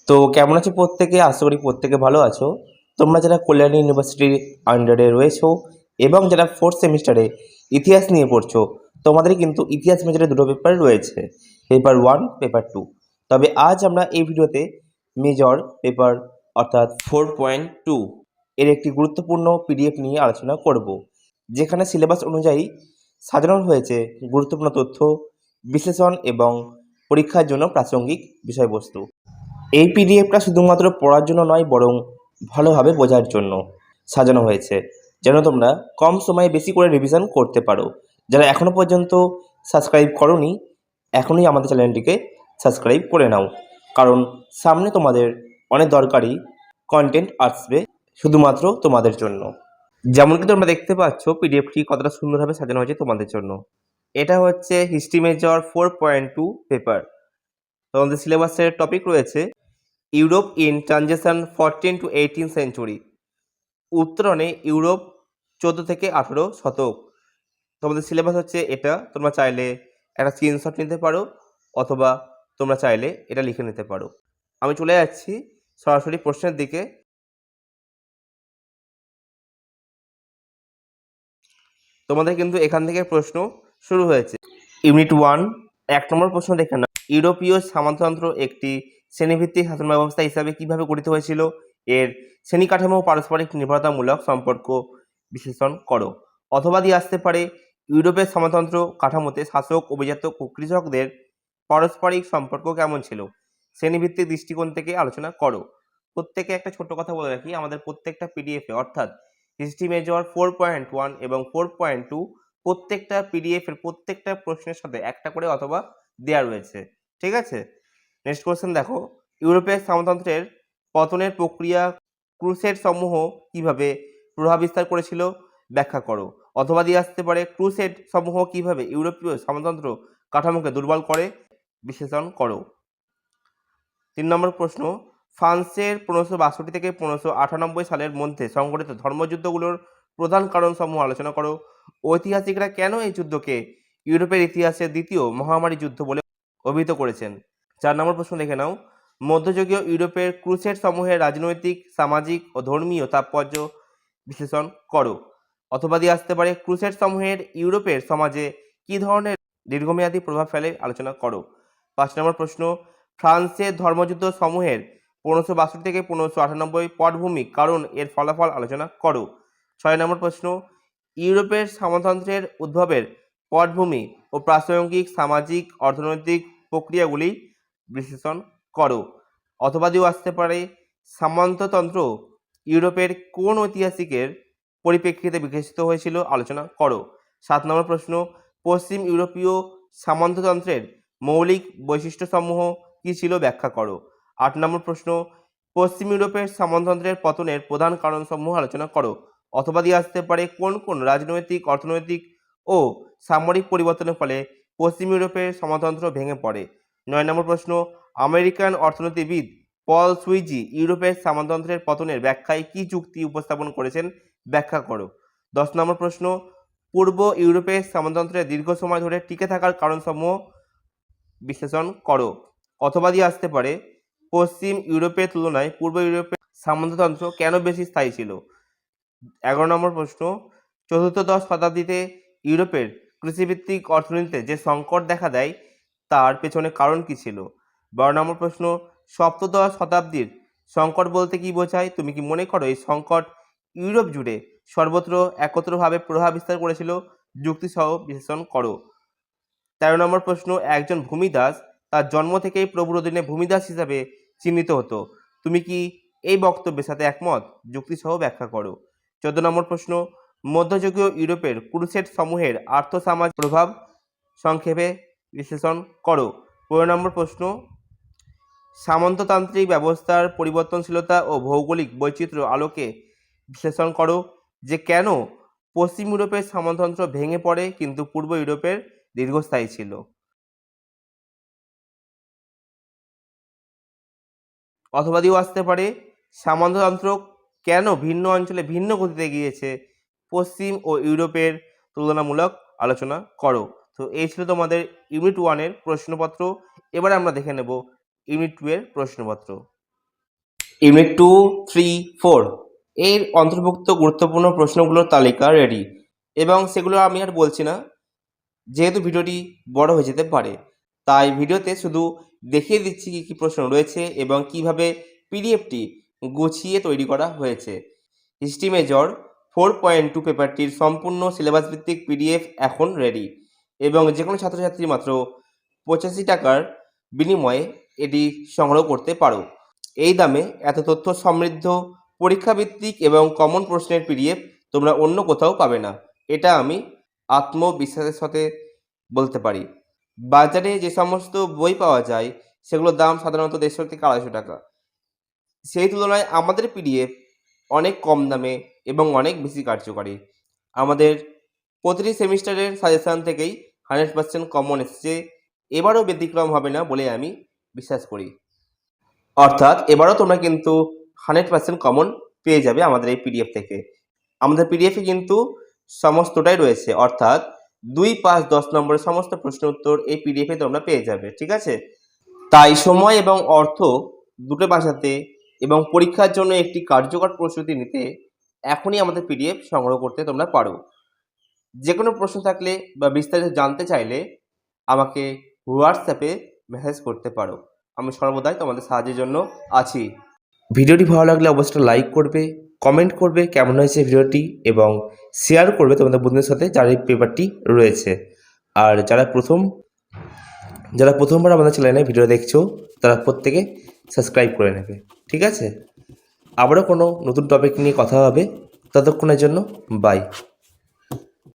তো কেমন আছো প্রত্যেকে? আশা করি প্রত্যেকে ভালো আছো। তোমরা যারা কল্যাণী ইউনিভার্সিটির আন্ডারে রয়েছো এবং যারা ফোর্থ সেমিস্টারে ইতিহাস নিয়ে পড়ছো, তোমাদের কিন্তু ইতিহাস মেজরে দুটো পেপার রয়েছে, পেপার 1, পেপার 2। তবে আজ আমরা এই ভিডিওতে মেজর পেপার অর্থাৎ 4.2 এর একটি গুরুত্বপূর্ণ পিডিএফ নিয়ে আলোচনা করব, যেখানে সিলেবাস অনুযায়ী সাজানো হয়েছে গুরুত্বপূর্ণ তথ্য, বিশ্লেষণ এবং পরীক্ষার জন্য প্রাসঙ্গিক বিষয়বস্তু। এই পিডিএফটা শুধুমাত্র পড়ার জন্য নয়, বরং ভালোভাবে বোঝার জন্য সাজানো হয়েছে, যেন তোমরা কম সময়ে বেশি করে রিভিশন করতে পারো। যারা এখনও পর্যন্ত সাবস্ক্রাইব করোনি, এখনই আমাদের চ্যানেলটিকে সাবস্ক্রাইব করে নাও, কারণ সামনে তোমাদের অনেক দরকারি কন্টেন্ট আসবে শুধুমাত্র তোমাদের জন্য। যেমন কি তোমরা দেখতে পাচ্ছ পিডিএফটি কতটা সুন্দরভাবে সাজানো হয়েছে তোমাদের জন্য। এটা হচ্ছে হিস্ট্রি মেজর 4.2 পেপার। তোমাদের সিলেবাসের টপিক রয়েছে Europe in transition 14 to 18 century. উত্তরণে ইউরোপ 14 থেকে 18 শতক। তোমাদের সিলেবাস হচ্ছে এটা। তোমরা চাইলে একটা স্ক্রিনশট নিতে পারো, অথবা তোমরা চাইলে এটা লিখে নিতে পারো। আমি চলে যাচ্ছি সরাসরি প্রশ্নের দিকে। তোমাদের কিন্তু এখান থেকে প্রশ্ন শুরু হয়েছে। ইউনিট 1, 1 নম্বর প্রশ্ন দেখে নাও। ইউরোপীয় সামন্ততন্ত্র একটি শ্রেণীভিত্তিক শাসন ব্যবস্থা হিসাবে কিভাবে গঠিত হয়েছিল? এর শ্রেণী কাঠামো ও পারস্পরিক নির্ভরতামূলক সম্পর্ক বিশ্লেষণ করো। অথবা দিয়ে আসতে পারে ইউরোপের সামন্ততন্ত্র কাঠামোতে শাসক, অভিজাতক ও কৃষকদের পারস্পরিক সম্পর্ক কেমন ছিল? শ্রেণীভিত্তিক দৃষ্টিকোণ থেকে আলোচনা করো। প্রত্যেকে একটা ছোট কথা বলে রাখি, আমাদের প্রত্যেকটা পিডিএফে অর্থাৎ হিস্ট্রি মেজর 4.1 এবং 4.2 প্রত্যেকটা পিডিএফ এর প্রত্যেকটা প্রশ্নের সাথে একটা করে অথবা দেয়া রয়েছে, ঠিক আছে? নেক্সট কোশ্চেন দেখো, ইউরোপের সামন্ততন্ত্রের পতনের প্রক্রিয়া ক্রুসেড সমূহ কিভাবে প্রভাব বিস্তার করেছিল? ব্যাখ্যা করো। অথবা দিয়ে আসতে পারে ক্রুসেড সমূহ কিভাবে ইউরোপীয় সামন্ততন্ত্র কাঠামোকে দুর্বল করে? বিশ্লেষণ করো। 3 নম্বর প্রশ্ন, ফ্রান্সের 1562 থেকে 1598 সালের মধ্যে সংঘটিত ধর্মযুদ্ধগুলোর প্রধান কারণসমূহ আলোচনা করো। ঐতিহাসিকরা কেন এই যুদ্ধকে ইউরোপের ইতিহাসের দ্বিতীয় মহামারী যুদ্ধ বলে অভিহিত করেছেন? 4 নম্বর প্রশ্ন দেখে নাও, মধ্যযুগীয় ইউরোপের ক্রুসেড সমূহের রাজনৈতিক, সামাজিক ও ধর্মীয় তাৎপর্য বিশ্লেষণ করো। অথবা দিয়ে আসতে পারে ক্রুসেড সমূহের ইউরোপের সমাজে কী ধরনের দীর্ঘমেয়াদী প্রভাব ফেলে? আলোচনা করো। 5 নম্বর প্রশ্ন, ফ্রান্সের ধর্মযুদ্ধ সমূহের 1562 থেকে 1598 পটভূমি কারণ এর ফলাফল আলোচনা করো। 6 নম্বর প্রশ্ন, ইউরোপের সামন্ততন্ত্রের উদ্ভবের পটভূমি ও প্রাসঙ্গিক সামাজিক অর্থনৈতিক প্রক্রিয়াগুলি বিশ্লেষণ করো। অথবা দিয়েও আসতে পারে সামন্ততন্ত্র ইউরোপের কোন ঐতিহাসিকের পরিপ্রেক্ষিতে বিকশিত হয়েছিল? আলোচনা করো। 7 নম্বর প্রশ্ন, পশ্চিম ইউরোপীয় সামন্ততন্ত্রের মৌলিক বৈশিষ্ট্যসমূহ কী ছিল? ব্যাখ্যা করো। 8 নম্বর প্রশ্ন, পশ্চিম ইউরোপের সামন্ততন্ত্রের পতনের প্রধান কারণসমূহ আলোচনা করো। অথবা দিয়ে আসতে পারে কোন কোন রাজনৈতিক, অর্থনৈতিক ও সামরিক পরিবর্তনের ফলে পশ্চিম ইউরোপের সামন্ততন্ত্র ভেঙে পড়ে? 9 নম্বর প্রশ্ন, আমেরিকান অর্থনীতিবিদ পল সুইজি ইউরোপের সামন্ততন্ত্রের পতনের ব্যাখ্যায় কী যুক্তি উপস্থাপন করেছেন? ব্যাখ্যা করো। 10 নম্বর প্রশ্ন, পূর্ব ইউরোপের সামন্ততন্ত্রের দীর্ঘ সময় ধরে টিকে থাকার কারণসমূহ বিশ্লেষণ করো। অথবা দিয়ে আসতে পারে পশ্চিম ইউরোপের তুলনায় পূর্ব ইউরোপের সামন্ততন্ত্র কেন বেশি স্থায়ী ছিল? 11 নম্বর প্রশ্ন, চতুর্দশ শতাব্দীতে ইউরোপের কৃষিভিত্তিক অর্থনীতিতে যে সংকট দেখা দেয় তার পেছনে কারণ কি ছিল? 12 নম্বর প্রশ্ন, সপ্তদশ শতাব্দীর সংকট বলতে কি বোঝায়? তুমি কি মনে করো এই সংকট ইউরোপ জুড়ে সর্বত্র একত্রভাবে প্রভাব বিস্তার করেছিল? যুক্তিসহ বিশ্লেষণ করো। 13 নম্বর প্রশ্ন, একজন ভূমিদাস তার জন্ম থেকেই প্রভুর অধীনে ভূমিদাস হিসাবে চিহ্নিত হতো। তুমি কি এই বক্তব্যের সাথে একমত? যুক্তিসহ ব্যাখ্যা করো। 14 নম্বর প্রশ্ন, মধ্যযুগীয় ইউরোপের ক্রুসেড সমূহের আর্থসামাজিক প্রভাব সংক্ষেপে বিশ্লেষণ করো। 15 নম্বর প্রশ্ন, সামন্ততান্ত্রিক ব্যবস্থার পরিবর্তনশীলতা ও ভৌগোলিক বৈচিত্র্য আলোকে বিশ্লেষণ করো যে কেন পশ্চিম ইউরোপের সামন্ততন্ত্র ভেঙে পড়ে কিন্তু পূর্ব ইউরোপের দীর্ঘস্থায়ী ছিল। অথবা দিয়েও আসতে পারে সামন্ততন্ত্র কেন ভিন্ন অঞ্চলে ভিন্ন গতিতে গিয়েছে পশ্চিম ও ইউরোপের তুলনামূলক আলোচনা করো। তো এই ছিল তোমাদের ইউনিট 1 এর প্রশ্নপত্র। এবারে আমরা দেখে নেব ইউনিট 2 এর প্রশ্নপত্র। ইউনিট 2, 3, 4 এর অন্তর্ভুক্ত গুরুত্বপূর্ণ প্রশ্নগুলোর তালিকা রেডি, এবং সেগুলো আমি আর বলছি না, যেহেতু ভিডিওটি বড় হয়ে যেতে পারে, তাই ভিডিওতে শুধু দেখিয়ে দিচ্ছি কী কী প্রশ্ন রয়েছে এবং কিভাবে পিডিএফটি গুছিয়ে তৈরি করা হয়েছে। হিস্ট্রি মেজর 4.2 পেপারটির সম্পূর্ণ সিলেবাস ভিত্তিক পিডিএফ এখন রেডি, এবং যে কোনো ছাত্রছাত্রী মাত্র 85 টাকার বিনিময়ে এটি সংগ্রহ করতে পারো। এই দামে এত তথ্য সমৃদ্ধ পরীক্ষাভিত্তিক এবং কমন প্রশ্নের পিডিএফ তোমরা অন্য কোথাও পাবে না, এটা আমি আত্মবিশ্বাসের সাথে বলতে পারি। বাজারে যে সমস্ত বই পাওয়া যায় সেগুলোর দাম সাধারণত 150 থেকে 250 টাকা। সেই তুলনায় আমাদের পিডিএফ অনেক কম দামে এবং অনেক বেশি কার্যকারী। আমাদের প্রতিটি সেমিস্টারের সাজেশান থেকেই 100% কমন এসেছে, এবারও ব্যতিক্রম হবে না বলে আমি বিশ্বাস করি। অর্থাৎ এবারও তোমরা কিন্তু 100% কমন পেয়ে যাবে আমাদের এই পিডিএফ থেকে। আমাদের পিডিএফে কিন্তু সমস্তটাই রয়েছে, অর্থাৎ 2, 5, 10 নম্বরের সমস্ত প্রশ্ন উত্তর এই পিডিএফে তোমরা পেয়ে যাবে, ঠিক আছে? তাই সময় এবং অর্থ দুটো বাঁচাতে এবং পরীক্ষার জন্য একটি কার্যকর প্রস্তুতি নিতে এখনই আমাদের পিডিএফ সংগ্রহ করতে তোমরা পারো। যে কোনো প্রশ্ন থাকলে বা বিস্তারিত জানতে চাইলে আমাকে হোয়াটসঅ্যাপে মেসেজ করতে পারো, আমি সর্বদাই তোমাদের সাহায্যের জন্য আছি। ভিডিওটি ভালো লাগলে অবশ্যই লাইক করবে, কমেন্ট করবে কেমন হয়েছে ভিডিওটি, এবং শেয়ার করবে তোমাদের বন্ধুদের সাথে যার এই পেপারটি রয়েছে। আর যারা প্রথমবার আমাদের চ্যানেলে ভিডিও দেখছো তারা প্রত্যেকে সাবস্ক্রাইব করে নেবে, ঠিক আছে? আবারও কোনো নতুন টপিক নিয়ে কথা হবে, ততক্ষণের জন্য বাই।